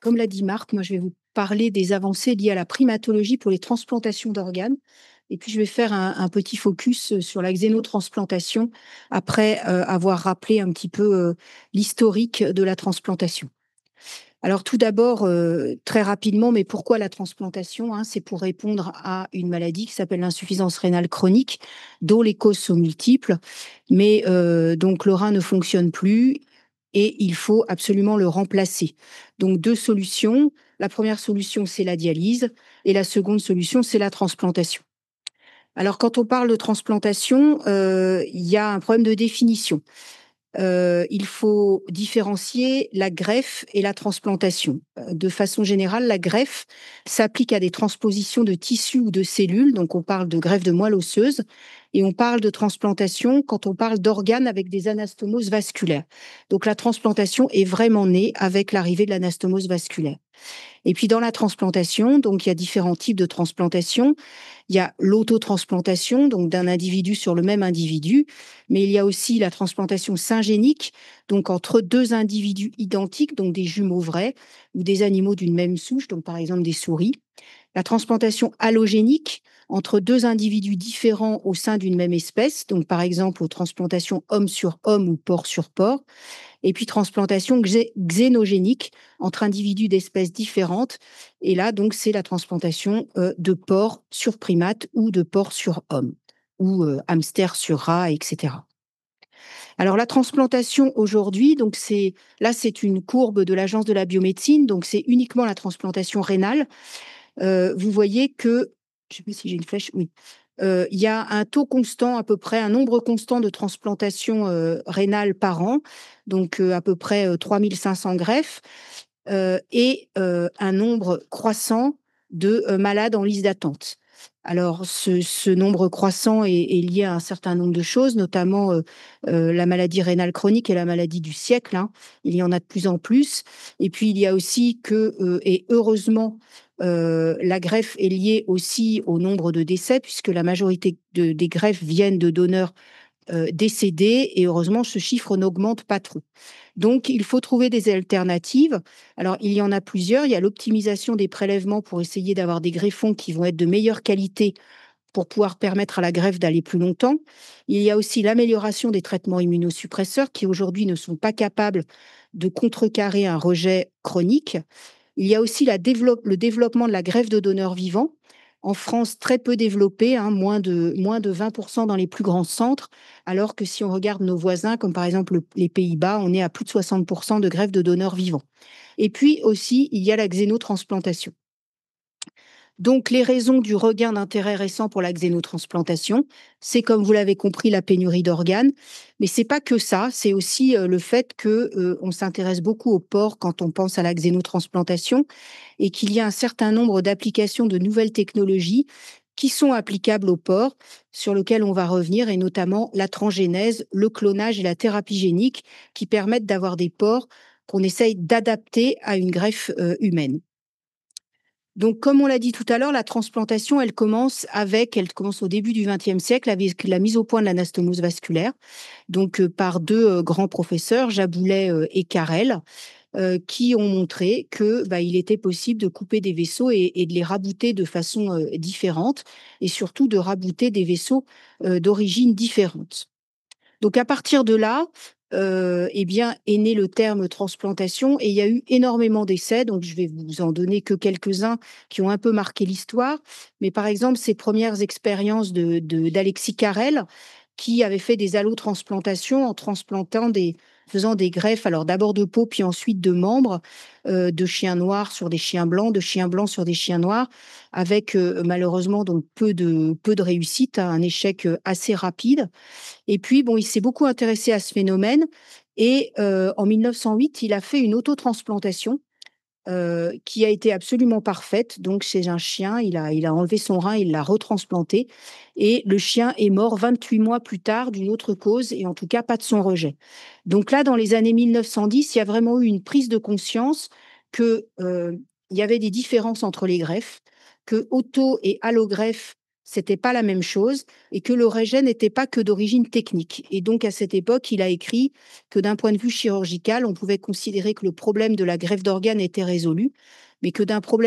Comme l'a dit Marc, moi je vais vous parler des avancées liées à la primatologie pour les transplantations d'organes. Et puis je vais faire un petit focus sur la xénotransplantation après avoir rappelé un petit peu l'historique de la transplantation. Alors tout d'abord, très rapidement, mais pourquoi la transplantation, hein? C'est pour répondre à une maladie qui s'appelle l'insuffisance rénale chronique, dont les causes sont multiples. Mais donc le rein ne fonctionne plus et il faut absolument le remplacer. Donc 2 solutions. La première solution, c'est la dialyse et la seconde solution, c'est la transplantation. Alors quand on parle de transplantation, il y a un problème de définition. Il faut différencier la greffe et la transplantation. De façon générale, la greffe s'applique à des transpositions de tissus ou de cellules, donc on parle de greffe de moelle osseuse, et on parle de transplantation quand on parle d'organes avec des anastomoses vasculaires. Donc la transplantation est vraiment née avec l'arrivée de l'anastomose vasculaire. Et puis dans la transplantation, donc il y a différents types de transplantation. Il y a l'autotransplantation, donc d'un individu sur le même individu, mais il y a aussi la transplantation syngénique, donc entre deux individus identiques, donc des jumeaux vrais, ou des animaux d'une même souche, donc par exemple des souris. La transplantation allogénique entre deux individus différents au sein d'une même espèce, donc par exemple aux transplantations homme sur homme ou porc sur porc. Et puis transplantation xénogénique entre individus d'espèces différentes. Et là, donc, c'est la transplantation de porc sur primate ou de porc sur homme, ou hamster sur rat, etc. Alors la transplantation aujourd'hui, donc c'est une courbe de l'Agence de la biomédecine, donc c'est uniquement la transplantation rénale. Vous voyez que, je ne sais pas si j'ai une flèche, oui. Il y a un taux constant, à peu près, un nombre constant de transplantations rénales par an, donc à peu près 3 500 greffes, et un nombre croissant de malades en liste d'attente. Alors, ce nombre croissant est lié à un certain nombre de choses, notamment la maladie rénale chronique et la maladie du siècle, hein. Il y en a de plus en plus. Et puis, il y a aussi que, et heureusement, la greffe est liée aussi au nombre de décès, puisque la majorité des greffes viennent de donneurs décédés, et heureusement, ce chiffre n'augmente pas trop. Donc, il faut trouver des alternatives. Alors, il y en a plusieurs. Il y a l'optimisation des prélèvements pour essayer d'avoir des greffons qui vont être de meilleure qualité pour pouvoir permettre à la greffe d'aller plus longtemps. Il y a aussi l'amélioration des traitements immunosuppresseurs qui aujourd'hui ne sont pas capables de contrecarrer un rejet chronique. Il y a aussi le développement de la greffe de donneurs vivants. En France, très peu développé, hein, moins de 20% dans les plus grands centres, alors que si on regarde nos voisins, comme par exemple les Pays-Bas, on est à plus de 60% de greffe de donneurs vivants. Et puis aussi, il y a la xénotransplantation. Donc, les raisons du regain d'intérêt récent pour la xénotransplantation, c'est, comme vous l'avez compris, la pénurie d'organes. Mais c'est pas que ça, c'est aussi le fait que on s'intéresse beaucoup au porc quand on pense à la xénotransplantation et qu'il y a un certain nombre d'applications de nouvelles technologies qui sont applicables au porc, sur lesquelles on va revenir, et notamment la transgénèse, le clonage et la thérapie génique, qui permettent d'avoir des porcs qu'on essaye d'adapter à une greffe humaine. Donc, comme on l'a dit tout à l'heure, la transplantation, elle commence au début du XXe siècle avec la mise au point de l'anastomose vasculaire, donc par deux grands professeurs, Jaboulet et Carrel, qui ont montré que il était possible de couper des vaisseaux et de les rabouter de façon différente, et surtout de rabouter des vaisseaux d'origine différente. Donc à partir de là, eh bien, est né le terme transplantation, et il y a eu énormément d'essais. Donc je vais vous en donner que quelques-uns qui ont un peu marqué l'histoire. Mais par exemple, ces premières expériences d'Alexis Carrel, qui avait fait des allotransplantations en faisant des greffes, alors d'abord de peau, puis ensuite de membres, de chiens noirs sur des chiens blancs, de chiens blancs sur des chiens noirs, avec malheureusement donc peu de réussite, hein, un échec assez rapide. Et puis, bon, il s'est beaucoup intéressé à ce phénomène, et en 1908, il a fait une autotransplantation qui a été absolument parfaite. Donc, chez un chien, il a enlevé son rein, il l'a retransplanté, et le chien est mort 28 mois plus tard d'une autre cause, et en tout cas pas de son rejet. Donc là, dans les années 1910, il y a vraiment eu une prise de conscience que il y avait des différences entre les greffes, que auto et allogreffe c'était pas la même chose et que le rejet n'était pas que d'origine technique. Et donc, à cette époque, il a écrit que d'un point de vue chirurgical, on pouvait considérer que le problème de la greffe d'organes était résolu, mais que d'un point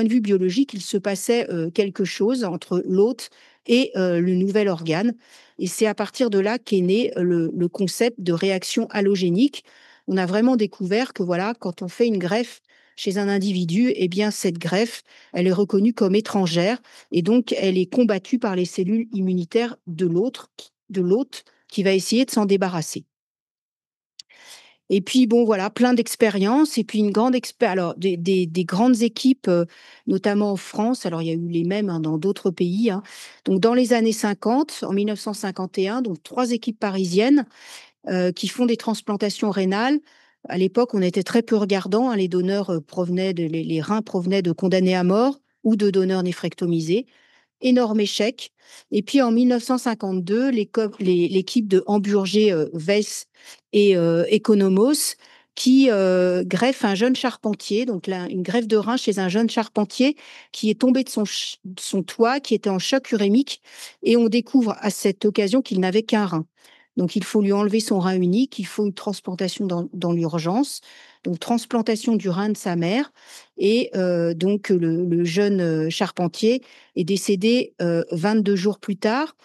de vue biologique, il se passait quelque chose entre l'hôte et le nouvel organe. Et c'est à partir de là qu'est né le concept de réaction allogénique. On a vraiment découvert que voilà, quand on fait une greffe chez un individu, eh bien cette greffe, elle est reconnue comme étrangère et donc elle est combattue par les cellules immunitaires de l'hôte qui va essayer de s'en débarrasser. Et puis bon voilà, plein d'expériences et puis une grande expé alors des grandes équipes, notamment en France, alors il y a eu les mêmes, hein, dans d'autres pays, hein. Donc dans les années 50, en 1951, donc 3 équipes parisiennes, qui font des transplantations rénales. À l'époque, on était très peu regardants, hein, les donneurs, provenaient de les reins provenaient de condamnés à mort ou de donneurs néphrectomisés. Énorme échec. Et puis en 1952, l'équipe de Hamburger, Weiss et Economos qui, greffe un jeune charpentier, donc là, une greffe de rein chez un jeune charpentier qui est tombé de son toit, qui était en choc urémique et on découvre à cette occasion qu'il n'avait qu'un rein. Donc il faut lui enlever son rein unique, il faut une transplantation dans l'urgence, donc transplantation du rein de sa mère et donc le jeune, charpentier est décédé 22 jours plus tard.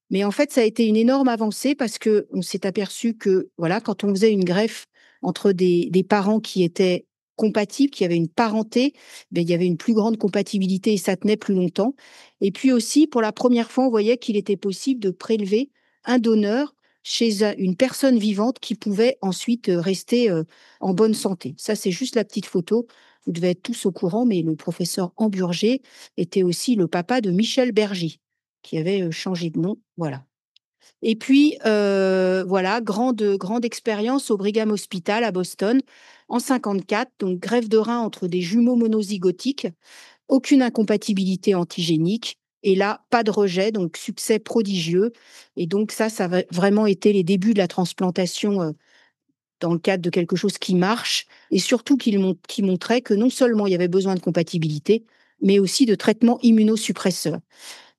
Mais en fait, ça a été une énorme avancée parce qu'on s'est aperçu que, voilà, quand on faisait une greffe entre des parents qui étaient compatibles, qui avaient une parenté, beh, il y avait une plus grande compatibilité et ça tenait plus longtemps. Et puis aussi, pour la première fois, on voyait qu'il était possible de prélever un donneur chez une personne vivante qui pouvait ensuite rester en bonne santé. Ça, c'est juste la petite photo. Vous devez être tous au courant, mais le professeur Hamburger était aussi le papa de Michel Berger qui avait, changé de nom, voilà. Et puis, voilà, grande expérience au Brigham Hospital à Boston en 54, donc greffe de rein entre des jumeaux monozygotiques, aucune incompatibilité antigénique et là, pas de rejet, donc succès prodigieux et donc ça va vraiment été les débuts de la transplantation, dans le cadre de quelque chose qui marche et surtout qui montrait que non seulement il y avait besoin de compatibilité, mais aussi de traitements immunosuppresseurs.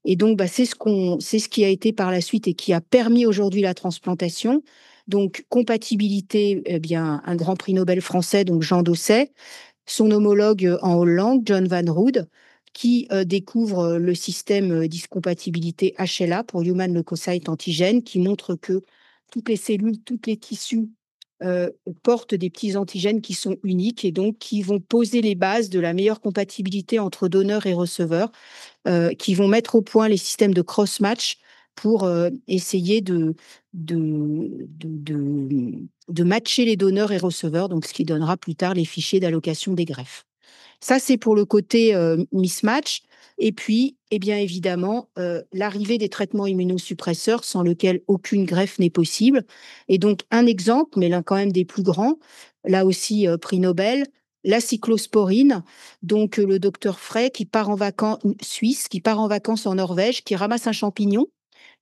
Et donc, bah, c'est ce qui a été par la suite et qui a permis aujourd'hui la transplantation. Donc, compatibilité, eh bien, un grand prix Nobel français, donc Jean Dosset, son homologue en Hollande, John Van Rood, qui découvre le système d'hiscompatibilité HLA pour Human Leukocyte Antigen, qui montre que toutes les cellules, tous les tissus portent des petits antigènes qui sont uniques et donc qui vont poser les bases de la meilleure compatibilité entre donneurs et receveurs qui vont mettre au point les systèmes de cross-match pour essayer de matcher les donneurs et receveurs, donc ce qui donnera plus tard les fichiers d'allocation des greffes. Ça, c'est pour le côté mismatch. Et puis, eh bien évidemment, l'arrivée des traitements immunosuppresseurs sans lequel aucune greffe n'est possible. Et donc, un exemple, mais l'un quand même des plus grands, là aussi prix Nobel, la cyclosporine, donc le docteur Frey qui part en vacances, suisse, qui part en vacances en Norvège, qui ramasse un champignon,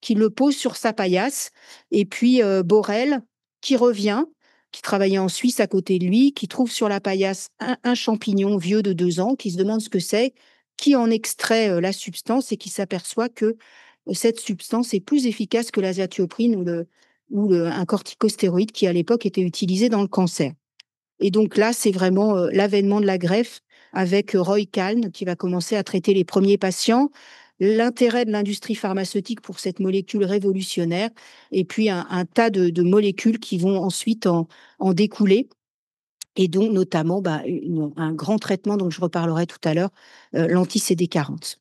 qui le pose sur sa paillasse, et puis Borel qui revient, qui travaillait en Suisse à côté de lui, qui trouve sur la paillasse un champignon vieux de 2 ans, qui se demande ce que c'est, qui en extrait la substance et qui s'aperçoit que cette substance est plus efficace que l'azathioprine un corticostéroïde qui à l'époque était utilisé dans le cancer. Et donc là, c'est vraiment l'avènement de la greffe avec Roy Calne qui va commencer à traiter les premiers patients, l'intérêt de l'industrie pharmaceutique pour cette molécule révolutionnaire et puis un tas de molécules qui vont ensuite en découler et donc notamment bah, un grand traitement dont je reparlerai tout à l'heure, l'anti-CD40.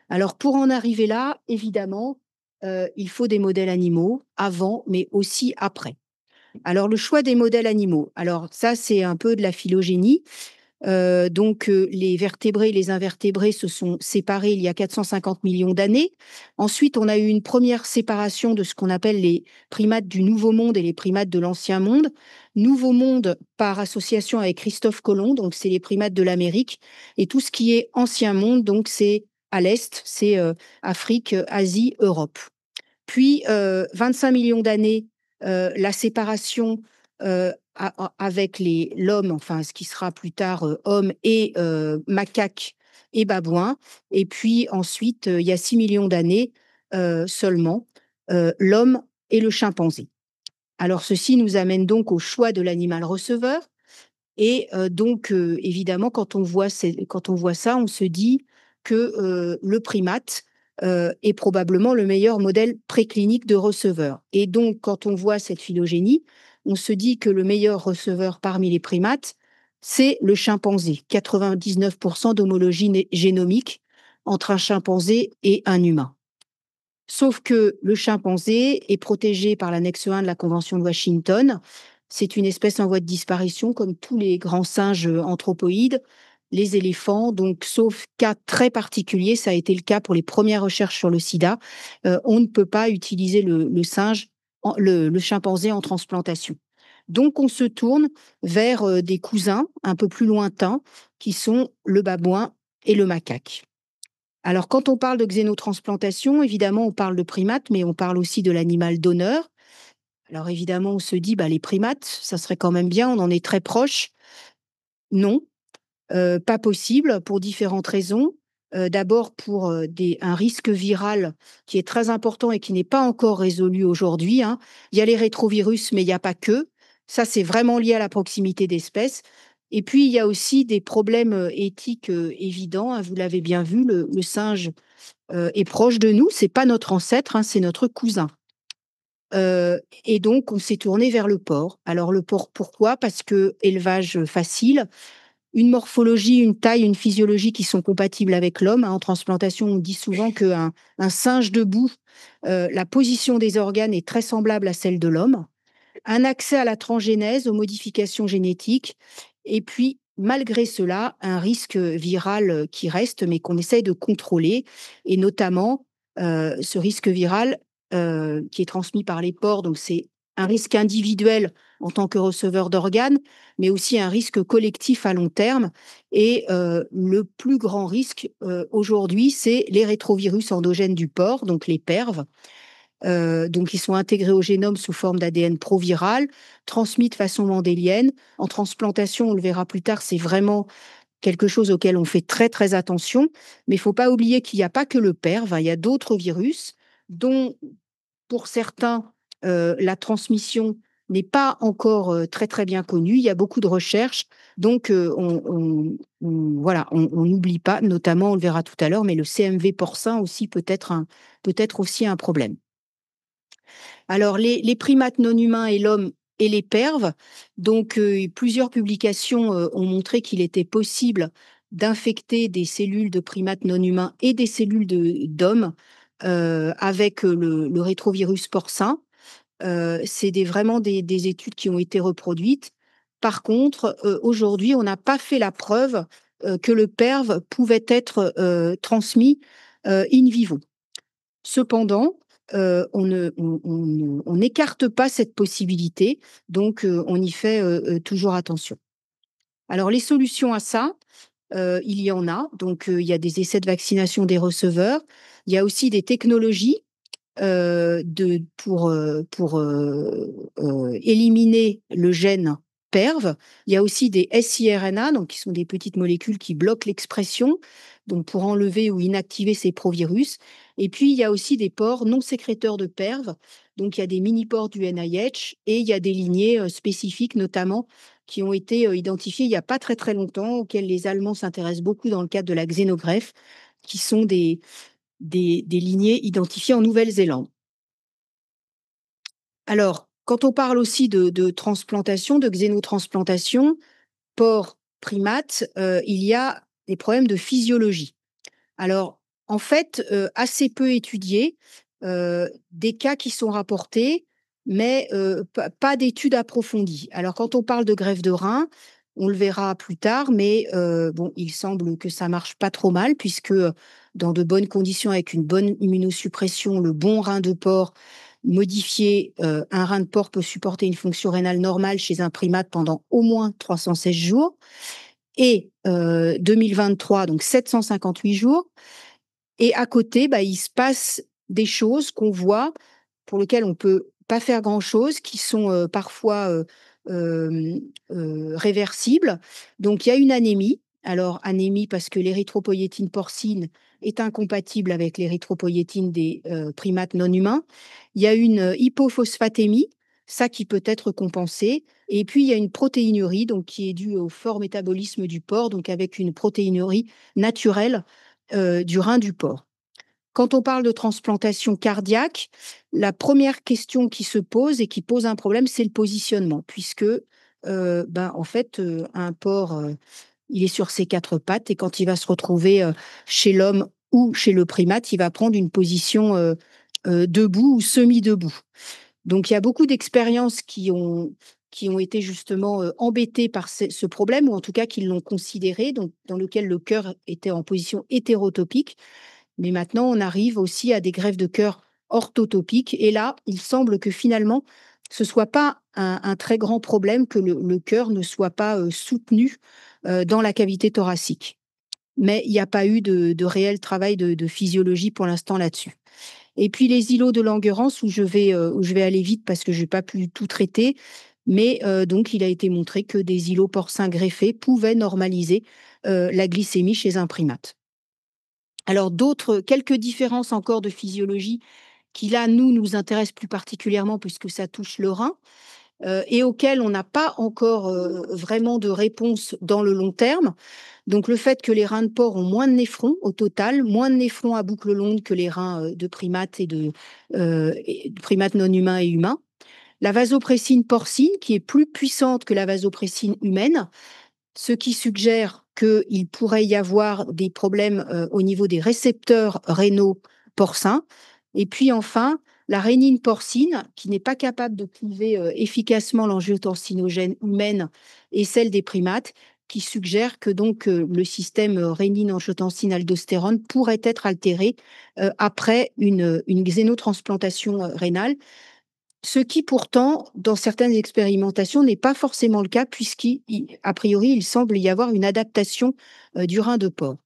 Alors pour en arriver là, évidemment, il faut des modèles animaux avant, mais aussi après. Alors le choix des modèles animaux, alors ça c'est un peu de la phylogénie. Donc les vertébrés et les invertébrés se sont séparés il y a 450 millions d'années. Ensuite, on a eu une première séparation de ce qu'on appelle les primates du Nouveau Monde et les primates de l'Ancien Monde. Nouveau Monde par association avec Christophe Colomb, donc c'est les primates de l'Amérique. Et tout ce qui est Ancien Monde, donc c'est à l'Est, c'est Afrique, Asie, Europe. Puis 25 millions d'années, la séparation avec l'homme, enfin ce qui sera plus tard homme et macaque et babouins. Et puis ensuite, il y a 6 millions d'années seulement, l'homme et le chimpanzé. Alors ceci nous amène donc au choix de l'animal receveur. Et donc évidemment, quand on voit ça, on se dit que, le primate, est probablement le meilleur modèle préclinique de receveur. Et donc quand on voit cette phylogénie, on se dit que le meilleur receveur parmi les primates, c'est le chimpanzé. 99 d'homologie génomique entre un chimpanzé et un humain. Sauf que le chimpanzé est protégé par l'annexe 1 de la Convention de Washington. C'est une espèce en voie de disparition, comme tous les grands singes anthropoïdes, les éléphants. Donc, sauf cas très particulier, ça a été le cas pour les premières recherches sur le sida, on ne peut pas utiliser le singe, le chimpanzé en transplantation. Donc, on se tourne vers des cousins un peu plus lointains, qui sont le babouin et le macaque. Alors, quand on parle de xénotransplantation, évidemment, on parle de primates, mais on parle aussi de l'animal donneur. Alors, évidemment, on se dit, bah, les primates, ça serait quand même bien, on en est très proche. Non, pas possible pour différentes raisons. D'abord pour un risque viral qui est très important et qui n'est pas encore résolu aujourd'hui, hein. Il y a les rétrovirus, mais il n'y a pas que. Ça, c'est vraiment lié à la proximité d'espèces. Et puis, il y a aussi des problèmes éthiques évidents, hein. Vous l'avez bien vu, le singe est proche de nous. C'est pas notre ancêtre, hein, c'est notre cousin. Et donc, on s'est tourné vers le porc. Alors, le porc, pourquoi? Parce que élevage facile, une morphologie, une taille, une physiologie qui sont compatibles avec l'homme, hein. En transplantation, on dit souvent qu'un singe debout, la position des organes est très semblable à celle de l'homme. Un accès à la transgénèse, aux modifications génétiques, et puis, malgré cela, un risque viral qui reste, mais qu'on essaye de contrôler, et notamment ce risque viral qui est transmis par les porcs. Donc, c'est un risque individuel en tant que receveur d'organes, mais aussi un risque collectif à long terme. Et le plus grand risque aujourd'hui, c'est les rétrovirus endogènes du porc, donc les PERV. Donc, ils sont intégrés au génome sous forme d'ADN proviral, transmis de façon mendélienne. En transplantation, on le verra plus tard, c'est vraiment quelque chose auquel on fait très, très attention. Mais il ne faut pas oublier qu'il n'y a pas que le PERV, hein, il y a d'autres virus dont, pour certains, la transmission n'est pas encore très, très bien connue. Il y a beaucoup de recherches. Donc, voilà, on n'oublie pas, notamment, on le verra tout à l'heure, mais le CMV porcin aussi peut être aussi un problème. Alors, les primates non humains et l'homme et les perves, donc plusieurs publications ont montré qu'il était possible d'infecter des cellules de primates non humains et des cellules d'hommes avec le rétrovirus porcin. C'est vraiment des études qui ont été reproduites. Par contre, aujourd'hui, on n'a pas fait la preuve que le PERV pouvait être transmis in vivo. Cependant, on n'écarte pas cette possibilité, donc on y fait toujours attention. Alors, les solutions à ça, il y en a. Donc, il y a des essais de vaccination des receveurs. Il y a aussi des technologies pour éliminer le gène PERV. Il y a aussi des siRNA, donc qui sont des petites molécules qui bloquent l'expression, donc pour enlever ou inactiver ces provirus. Et puis, il y a aussi des pores non sécréteurs de PERV. Donc, il y a des mini-pores du NIH et il y a des lignées spécifiques, notamment, qui ont été identifiées il n'y a pas très très longtemps, auxquelles les Allemands s'intéressent beaucoup dans le cadre de la xénogreffe, qui sont des lignées identifiées en Nouvelle-Zélande. Alors, quand on parle aussi de transplantation, de xénotransplantation, porc, primate, il y a des problèmes de physiologie. Alors, en fait, assez peu étudiés, des cas qui sont rapportés, mais pas d'études approfondies. Alors, quand on parle de greffe de rein, on le verra plus tard, mais bon, il semble que ça marche pas trop mal puisque, dans de bonnes conditions, avec une bonne immunosuppression, le bon rein de porc modifié, un rein de porc peut supporter une fonction rénale normale chez un primate pendant au moins 316 jours et 2023, donc 758 jours. Et à côté, bah, il se passe des choses qu'on voit, pour lesquelles on peut pas faire grand-chose, qui sont parfois réversibles. Donc, il y a une anémie Alors, anémie parce que l'érythropoïétine porcine est incompatible avec l'érythropoïétine des primates non humains. Il y a une hypophosphatémie, ça qui peut être compensé. Et puis, il y a une protéinurie, donc qui est due au fort métabolisme du porc, donc avec une protéinurie naturelle du rein du porc. Quand on parle de transplantation cardiaque, la première question qui se pose et qui pose un problème, c'est le positionnement, puisque en fait, un porc, il est sur ses quatre pattes et quand il va se retrouver chez l'homme ou chez le primate, il va prendre une position debout ou semi-debout. Donc, il y a beaucoup d'expériences qui ont été justement embêtées par ce problème, ou en tout cas qui l'ont considéré, donc, dans lequel le cœur était en position hétérotopique. Mais maintenant, on arrive aussi à des greffes de cœur orthotopiques. Et là, il semble que finalement, ce soit pas un très grand problème que le cœur ne soit pas soutenu dans la cavité thoracique. Mais il n'y a pas eu de réel travail de physiologie pour l'instant là-dessus. Et puis les îlots de Langerhans, où je vais aller vite parce que je n'ai pas pu tout traiter, mais donc il a été montré que des îlots porcins greffés pouvaient normaliser la glycémie chez un primate. Alors quelques différences encore de physiologie qui là, nous intéressent plus particulièrement puisque ça touche le rein, et auxquelles on n'a pas encore vraiment de réponse dans le long terme. Donc le fait que les reins de porc ont moins de néphrons au total, moins de néphrons à boucle longue que les reins de primates et de primates non humains et humains. La vasopressine porcine qui est plus puissante que la vasopressine humaine, ce qui suggère qu'il pourrait y avoir des problèmes au niveau des récepteurs rénaux porcins. Et puis enfin, la rénine porcine, qui n'est pas capable de cliver efficacement l'angiotensinogène humaine et celle des primates, qui suggère que donc le système rénine-angiotensine-aldostérone pourrait être altéré après une xénotransplantation rénale. Ce qui pourtant, dans certaines expérimentations, n'est pas forcément le cas puisqu'a priori, il semble y avoir une adaptation du rein de porc.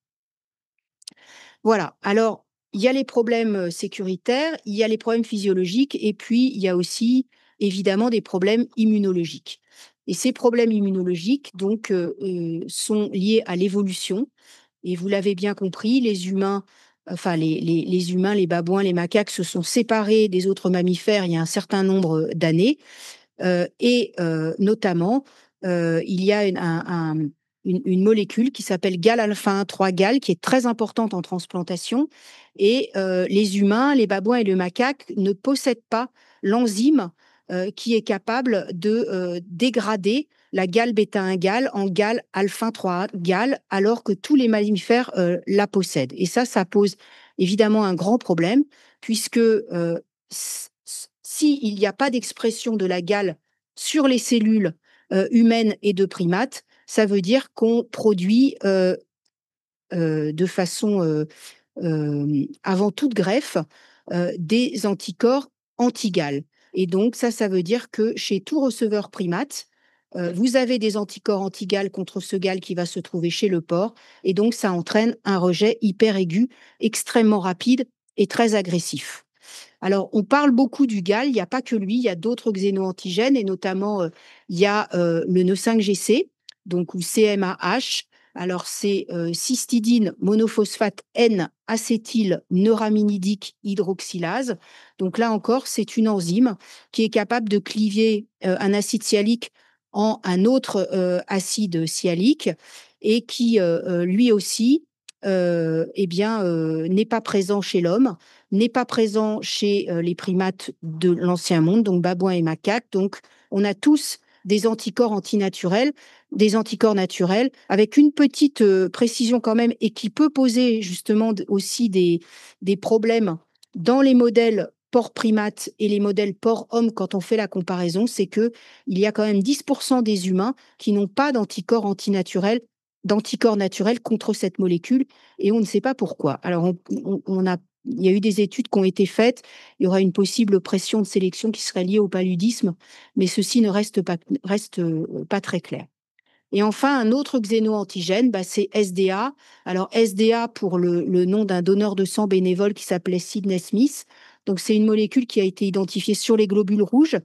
Voilà, alors il y a les problèmes sécuritaires, il y a les problèmes physiologiques et puis il y a aussi évidemment des problèmes immunologiques. Et ces problèmes immunologiques donc sont liés à l'évolution. Et vous l'avez bien compris, les humains, enfin les humains, les babouins, les macaques se sont séparés des autres mammifères il y a un certain nombre d'années. Notamment, il y a une molécule qui s'appelle GAL-alpha-1,3-GAL, qui est très importante en transplantation. Et les humains, les babouins et le macaque ne possèdent pas l'enzyme qui est capable de dégrader la GAL-bêta-1-GAL en GAL-alpha-3-GAL, alors que tous les mammifères la possèdent. Et ça pose évidemment un grand problème, puisque s'il n'y a pas d'expression de la gale sur les cellules humaines et de primates, ça veut dire qu'on produit de façon avant toute greffe des anticorps anti-GAL. Et donc ça veut dire que chez tout receveur primate, vous avez des anticorps anti-GAL contre ce GAL qui va se trouver chez le porc, et donc ça entraîne un rejet hyper aigu, extrêmement rapide et très agressif. Alors, on parle beaucoup du GAL, il n'y a pas que lui, il y a d'autres xénoantigènes et notamment, il y a le Neu5Gc, donc ou CMAH. Alors, c'est cystidine monophosphate N-acétyl neuramidique hydroxylase. Donc là encore, c'est une enzyme qui est capable de cliver un acide sialique en un autre acide sialique et qui, lui aussi, n'est pas présent chez l'homme, n'est pas présent chez les primates de l'ancien monde, donc babouins et macaques. Donc, on a tous des anticorps antinaturels, des anticorps naturels, avec une petite précision quand même, et qui peut poser justement aussi des problèmes dans les modèles porc-primate et les modèles porc-homme quand on fait la comparaison, c'est que il y a quand même 10% des humains qui n'ont pas d'anticorps antinaturels, d'anticorps naturels contre cette molécule, et on ne sait pas pourquoi. Alors, il y a eu des études qui ont été faites. Il y aura une possible pression de sélection qui serait liée au paludisme, mais ceci ne reste pas très clair. Et enfin, un autre xénoantigène, c'est SDA. Alors, SDA pour le nom d'un donneur de sang bénévole qui s'appelait Sidney Smith. Donc, c'est une molécule qui a été identifiée sur les globules rouges,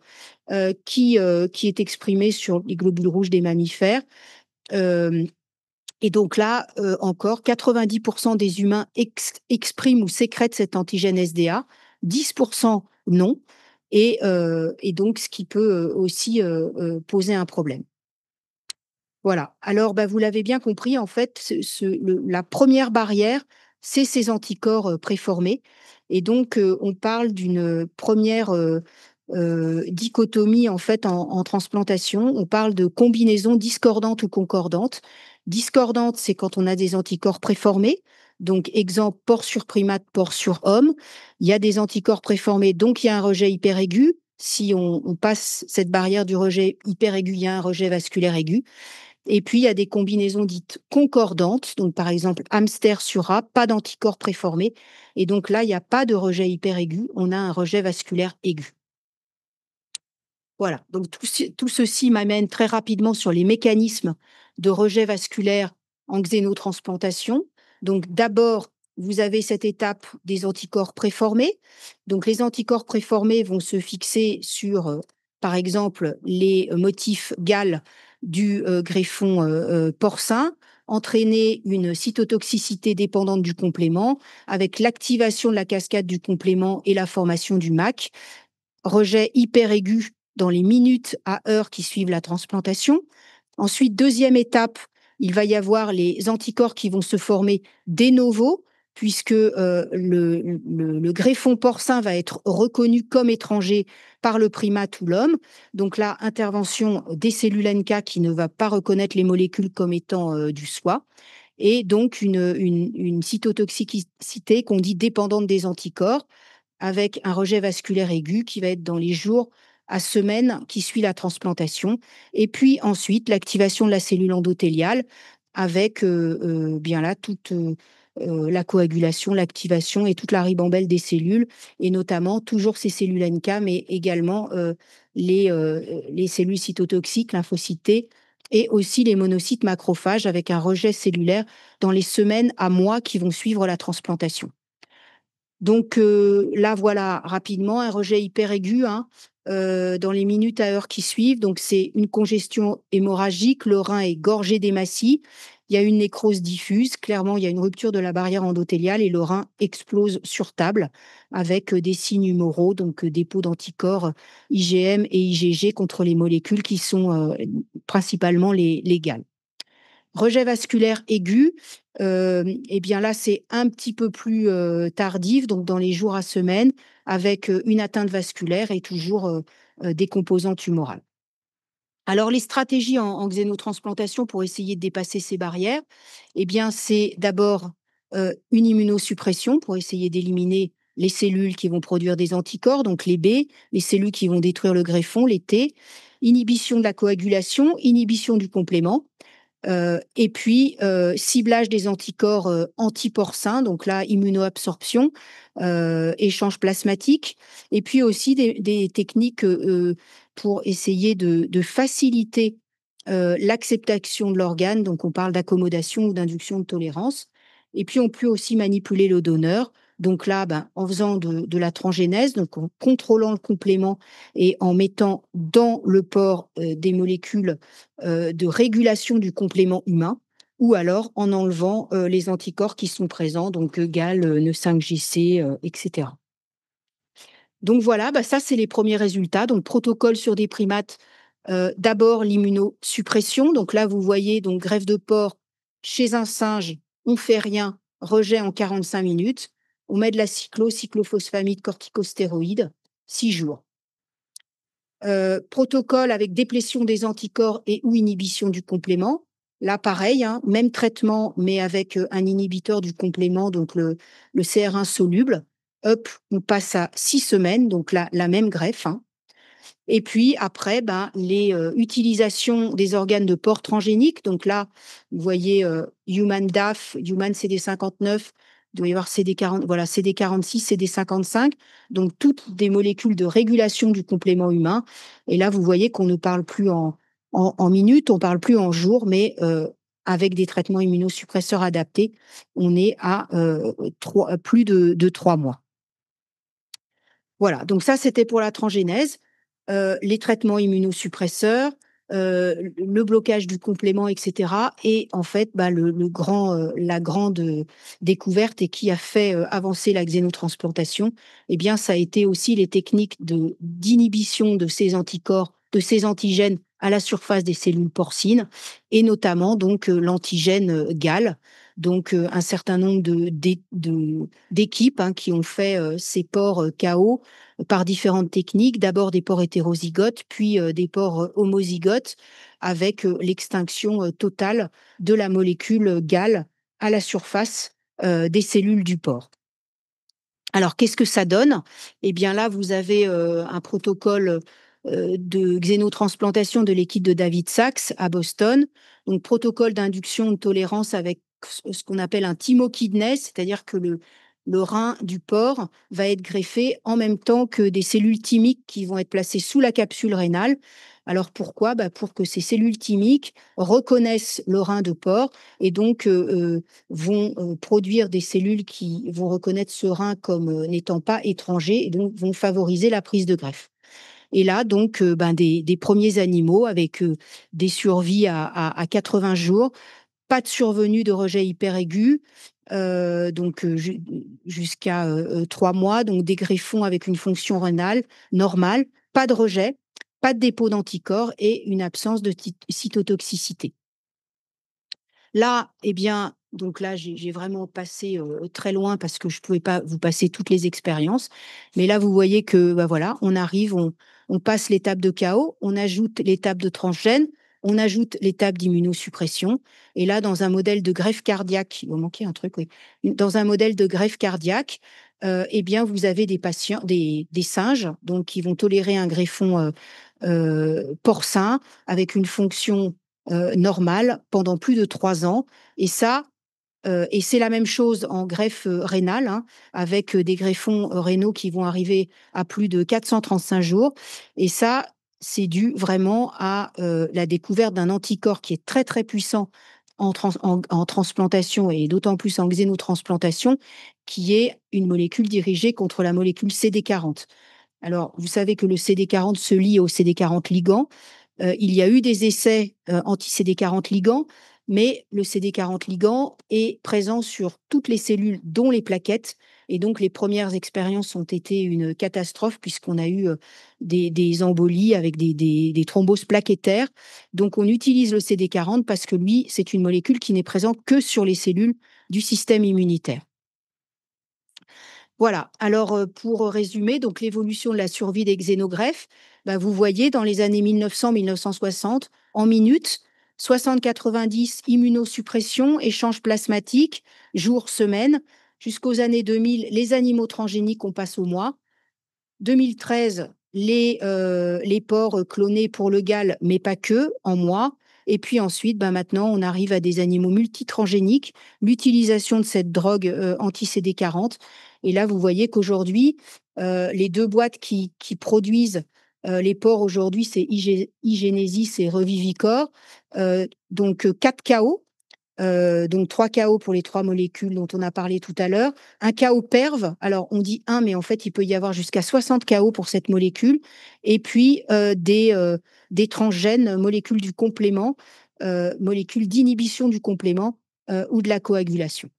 qui est exprimée sur les globules rouges des mammifères. Et donc là, encore 90 des humains expriment ou sécrètent cet antigène SDA, 10 non, et donc ce qui peut, aussi, poser un problème. Voilà. Alors, bah, vous l'avez bien compris, en fait, la première barrière, c'est ces anticorps préformés. Et donc, on parle d'une première dichotomie, en fait, en transplantation. On parle de combinaison discordante ou concordante. Discordante, c'est quand on a des anticorps préformés. Donc, exemple, porc sur primate, porc sur homme. Il y a des anticorps préformés, donc il y a un rejet hyperaigu. Si on passe cette barrière du rejet hyperaigu, il y a un rejet vasculaire aigu. Et puis, il y a des combinaisons dites concordantes. Donc, par exemple, hamster sur rat, pas d'anticorps préformés. Et donc là, il n'y a pas de rejet hyperaigu, on a un rejet vasculaire aigu. Voilà. Donc, tout ceci m'amène très rapidement sur les mécanismes de rejet vasculaire en xénotransplantation. Donc, d'abord, vous avez cette étape des anticorps préformés. Donc, les anticorps préformés vont se fixer sur, par exemple, les motifs GAL du greffon porcin, entraîner une cytotoxicité dépendante du complément, avec l'activation de la cascade du complément et la formation du MAC, rejet hyperaigu dans les minutes à heures qui suivent la transplantation. Ensuite, deuxième étape, il va y avoir les anticorps qui vont se former de novo, puisque le greffon porcin va être reconnu comme étranger par le primate ou l'homme. Donc là, intervention des cellules NK qui ne va pas reconnaître les molécules comme étant du soi, et donc une cytotoxicité qu'on dit dépendante des anticorps, avec un rejet vasculaire aigu qui va être dans les jours à semaines qui suit la transplantation. Et puis ensuite, l'activation de la cellule endothéliale avec bien là toute la coagulation, l'activation et toute la ribambelle des cellules, et notamment toujours ces cellules NK, mais également les cellules cytotoxiques, lymphocytées, et aussi les monocytes macrophages avec un rejet cellulaire dans les semaines à mois qui vont suivre la transplantation. Donc là, voilà rapidement un rejet hyperaigu, hein, dans les minutes à heures qui suivent. Donc c'est une congestion hémorragique, le rein est gorgé d'hématie, il y a une nécrose diffuse, clairement il y a une rupture de la barrière endothéliale et le rein explose sur table avec, des signes humoraux, donc dépôt d'anticorps IgM et IgG contre les molécules qui sont, principalement les légales. Rejet vasculaire aigu, et bien là, c'est un petit peu plus, tardif, donc dans les jours à semaines, avec, une atteinte vasculaire et toujours, des composants tumorales. Alors les stratégies en xénotransplantation pour essayer de dépasser ces barrières, eh bien, c'est d'abord, une immunosuppression pour essayer d'éliminer les cellules qui vont produire des anticorps, donc les B, les cellules qui vont détruire le greffon, les T, inhibition de la coagulation, inhibition du complément. Et puis, ciblage des anticorps, anti-porcins, donc là, immunoabsorption, échange plasmatique, et puis aussi des techniques, pour essayer de faciliter, l'acceptation de l'organe, donc on parle d'accommodation ou d'induction de tolérance. Et puis on peut aussi manipuler le donneur, donc là, ben, en faisant de la transgénèse, donc en contrôlant le complément et en mettant dans le porc, des molécules de régulation du complément humain, ou alors en enlevant les anticorps qui sont présents, donc GAL, NE5-GC, etc. Donc voilà, bah ça c'est les premiers résultats. Donc protocole sur des primates, d'abord l'immunosuppression. Donc là vous voyez, donc greffe de porc chez un singe, on fait rien, rejet en 45 minutes. On met de la cyclophosphamide, corticostéroïdes, 6 jours. Protocole avec déplétion des anticorps et ou inhibition du complément. Là, pareil, hein, même traitement, mais avec un inhibiteur du complément, donc le CR1 soluble. Hop, on passe à 6 semaines, donc la même greffe, hein. Et puis après, ben, les utilisations des organes de porc transgéniques. Donc là, vous voyez Human DAF, Human CD59, il doit y avoir CD40, voilà, CD46, CD55. Donc toutes des molécules de régulation du complément humain. Et là, vous voyez qu'on ne parle plus en minutes, on parle plus en jours, mais avec des traitements immunosuppresseurs adaptés, on est à plus de 3 mois. Voilà, donc ça, c'était pour la transgénèse. Les traitements immunosuppresseurs, le blocage du complément, et cetera. Et en fait, bah, la grande découverte et qui a fait avancer la xénotransplantation, eh bien, ça a été aussi les techniques d'inhibition de ces anticorps, de ces antigènes à la surface des cellules porcines, et notamment donc l'antigène GAL. Donc un certain nombre d'équipes qui ont fait ces porcs KO par différentes techniques, d'abord des porcs hétérozygotes, puis des porcs homozygotes, avec l'extinction totale de la molécule GAL à la surface des cellules du porc. Alors, qu'est-ce que ça donne? Eh bien là, vous avez un protocole de xénotransplantation de l'équipe de David Sachs à Boston. Donc, protocole d'induction de tolérance avec ce qu'on appelle un thymokidney, c'est-à-dire que le rein du porc va être greffé en même temps que des cellules thymiques qui vont être placées sous la capsule rénale. Alors pourquoi? Bah, pour que ces cellules thymiques reconnaissent le rein de porc et donc vont produire des cellules qui vont reconnaître ce rein comme n'étant pas étranger et donc vont favoriser la prise de greffe. Et là, donc, des premiers animaux avec des survies à 80 jours, pas de survenue de rejet hyperaigu, jusqu'à 3 mois, donc des greffons avec une fonction rénale normale, pas de rejet, pas de dépôt d'anticorps et une absence de cytotoxicité. Là, eh bien, donc là, j'ai vraiment passé très loin parce que je ne pouvais pas vous passer toutes les expériences. Mais là, vous voyez que, bah voilà, on arrive, on passe l'étape de chaos, on ajoute l'étape de transgène, on ajoute l'étape d'immunosuppression. Et là, dans un modèle de greffe cardiaque, il va manquer un truc, oui. Dans un modèle de greffe cardiaque, eh bien, vous avez des patients, des singes, donc qui vont tolérer un greffon porcin avec une fonction normale pendant plus de 3 ans. Et ça, et c'est la même chose en greffe rénale, avec des greffons rénaux qui vont arriver à plus de 435 jours. Et ça, c'est dû vraiment à la découverte d'un anticorps qui est très très puissant en transplantation et d'autant plus en xénotransplantation, qui est une molécule dirigée contre la molécule CD40. Alors, vous savez que le CD40 se lie au CD40 ligand. Il y a eu des essais anti-CD40 ligand, mais le CD40 ligand est présent sur toutes les cellules, dont les plaquettes. Et donc, les premières expériences ont été une catastrophe puisqu'on a eu des embolies avec des thromboses plaquettaires. Donc, on utilise le CD40 parce que lui, c'est une molécule qui n'est présente que sur les cellules du système immunitaire. Voilà. Alors, pour résumer, donc l'évolution de la survie des xénogreffes, bah, vous voyez dans les années 1900-1960, en minutes, 60-90 immunosuppression, échange plasmatique, jours, semaines, jusqu'aux années 2000, les animaux transgéniques, on passe au mois. 2013, les porcs clonés pour le GAL, mais pas que, en mois. Et puis ensuite, ben maintenant, on arrive à des animaux multitransgéniques, l'utilisation de cette drogue anti-CD40. Et là, vous voyez qu'aujourd'hui, les deux boîtes qui produisent les porcs aujourd'hui, c'est iGenesis et Revivicor. Donc 4 KO, donc 3 KO pour les 3 molécules dont on a parlé tout à l'heure. Un KO PERV, alors on dit 1, mais en fait, il peut y avoir jusqu'à 60 KO pour cette molécule. Et puis des transgènes, molécules du complément, molécules d'inhibition du complément ou de la coagulation.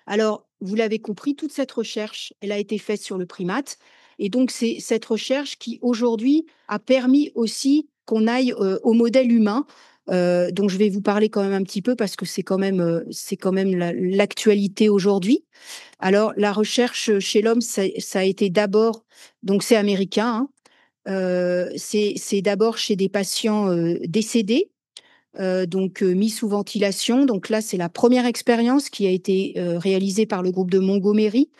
Alors, vous l'avez compris, toute cette recherche, elle a été faite sur le primate. Et donc, c'est cette recherche qui, aujourd'hui, a permis aussi qu'on aille au modèle humain, dont je vais vous parler quand même un petit peu parce que c'est quand même l'actualité aujourd'hui. Alors, la recherche chez l'homme, ça a été d'abord, donc c'est américain, c'est d'abord chez des patients décédés, donc mis sous ventilation. Donc là, c'est la première expérience qui a été réalisée par le groupe de Montgomery.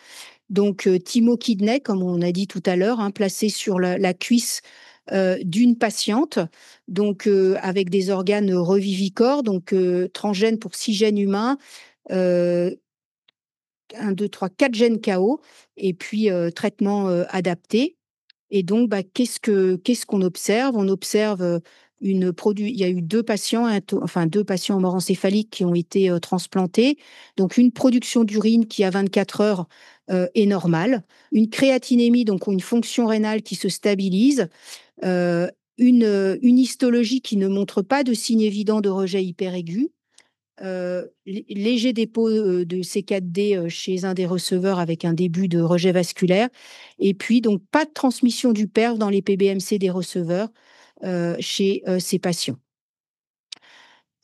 Donc thymokidney, comme on a dit tout à l'heure, placé sur la cuisse d'une patiente, donc avec des organes revivicores, donc transgènes pour 6 gènes humains, 1, 2, 3, 4 gènes KO, et puis traitement adapté. Et donc, bah, qu'est-ce qu'on observe? On observe il y a eu 2 patients, enfin 2 patients morencéphaliques qui ont été transplantés. Donc, une production d'urine qui, à 24 heures, est normale. Une créatinémie, donc une fonction rénale qui se stabilise. une histologie qui ne montre pas de signe évident de rejet hyperaigu, léger dépôt de C4D chez un des receveurs avec un début de rejet vasculaire, et puis donc pas de transmission du PERV dans les PBMC des receveurs chez ces patients.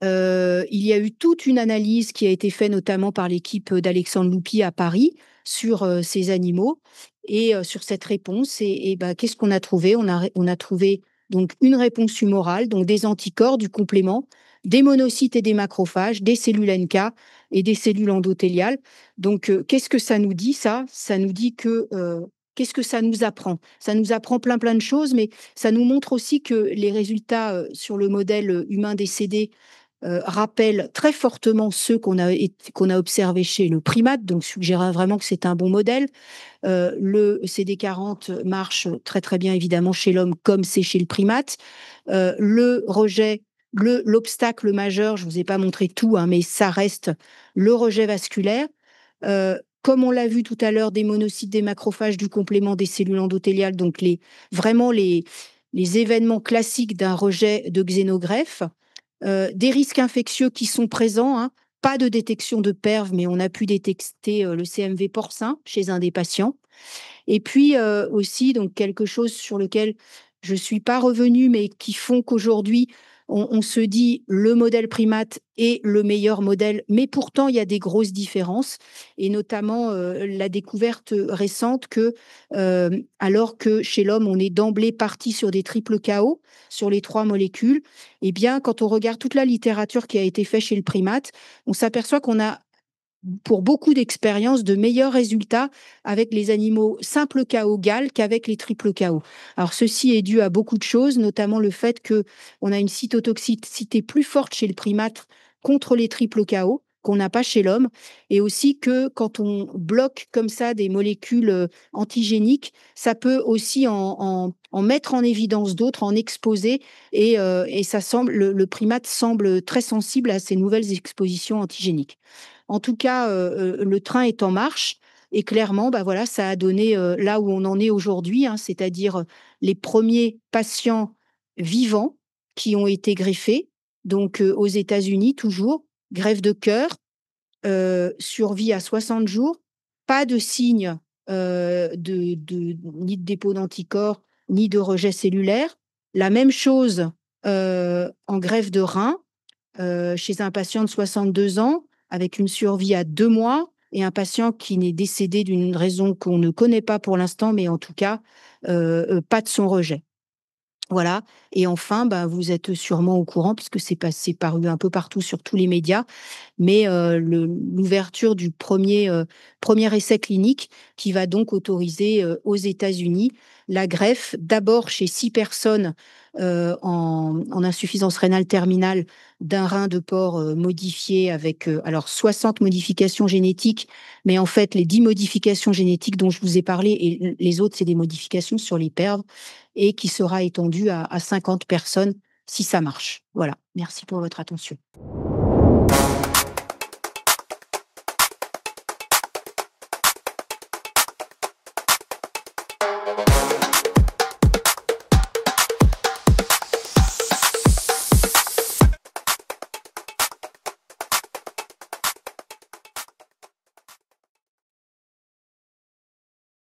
Il y a eu toute une analyse qui a été faite notamment par l'équipe d'Alexandre Loupy à Paris sur ces animaux et sur cette réponse. Et bah, qu'est-ce qu'on a trouvé? On a trouvé donc une réponse humorale, donc des anticorps, du complément, des monocytes et des macrophages, des cellules NK et des cellules endothéliales. Donc, qu'est-ce que ça nous dit, ça? Ça nous dit que qu'est-ce que ça nous apprend? Ça nous apprend plein plein de choses, mais ça nous montre aussi que les résultats sur le modèle humain décédé rappellent très fortement ceux qu'on a observés chez le primate, donc suggère vraiment que c'est un bon modèle. Le CD40 marche très très bien évidemment chez l'homme comme c'est chez le primate. Le rejet, l'obstacle majeur, je vous ai pas montré tout, hein, mais ça reste le rejet vasculaire. Comme on l'a vu tout à l'heure, des monocytes, des macrophages, du complément des cellules endothéliales, donc vraiment les événements classiques d'un rejet de xénogreffe. Des risques infectieux qui sont présents, hein. Pas de détection de PERV, mais on a pu détecter le CMV porcin chez un des patients. Et puis aussi, donc quelque chose sur lequel je ne suis pas revenue, mais qui font qu'aujourd'hui, on se dit le modèle primate est le meilleur modèle, mais pourtant il y a des grosses différences, et notamment la découverte récente que, alors que chez l'homme, on est d'emblée parti sur des triples KO sur les 3 molécules, eh bien, quand on regarde toute la littérature qui a été faite chez le primate, on s'aperçoit qu'on a pour beaucoup d'expériences, de meilleurs résultats avec les animaux simples KO GAL qu'avec les triples KO. Alors, ceci est dû à beaucoup de choses, notamment le fait qu'on a une cytotoxicité plus forte chez le primate contre les triples KO qu'on n'a pas chez l'homme, et aussi que quand on bloque comme ça des molécules antigéniques, ça peut aussi en mettre en évidence d'autres, en exposer, et ça semble, le primate semble très sensible à ces nouvelles expositions antigéniques. En tout cas, le train est en marche, et clairement, bah, voilà, ça a donné, là où on en est aujourd'hui, hein, c'est-à-dire, les premiers patients vivants qui ont été greffés, donc aux États-Unis toujours, greffe de cœur, survie à 60 jours, pas de signe, ni de dépôt d'anticorps, ni de rejet cellulaire. La même chose, en greffe de rein, chez un patient de 62 ans, avec une survie à 2 mois, et un patient qui n'est décédé d'une raison qu'on ne connaît pas pour l'instant, mais en tout cas, pas de son rejet. Voilà. Et enfin, bah, vous êtes sûrement au courant puisque c'est paru un peu partout sur tous les médias, mais l'ouverture du premier essai clinique qui va donc autoriser aux États-Unis la greffe d'abord chez 6 personnes en insuffisance rénale terminale d'un rein de porc modifié avec alors 60 modifications génétiques, mais en fait les 10 modifications génétiques dont je vous ai parlé, et les autres c'est des modifications sur les perves, et qui sera étendue à 50 personnes si ça marche. Voilà, merci pour votre attention.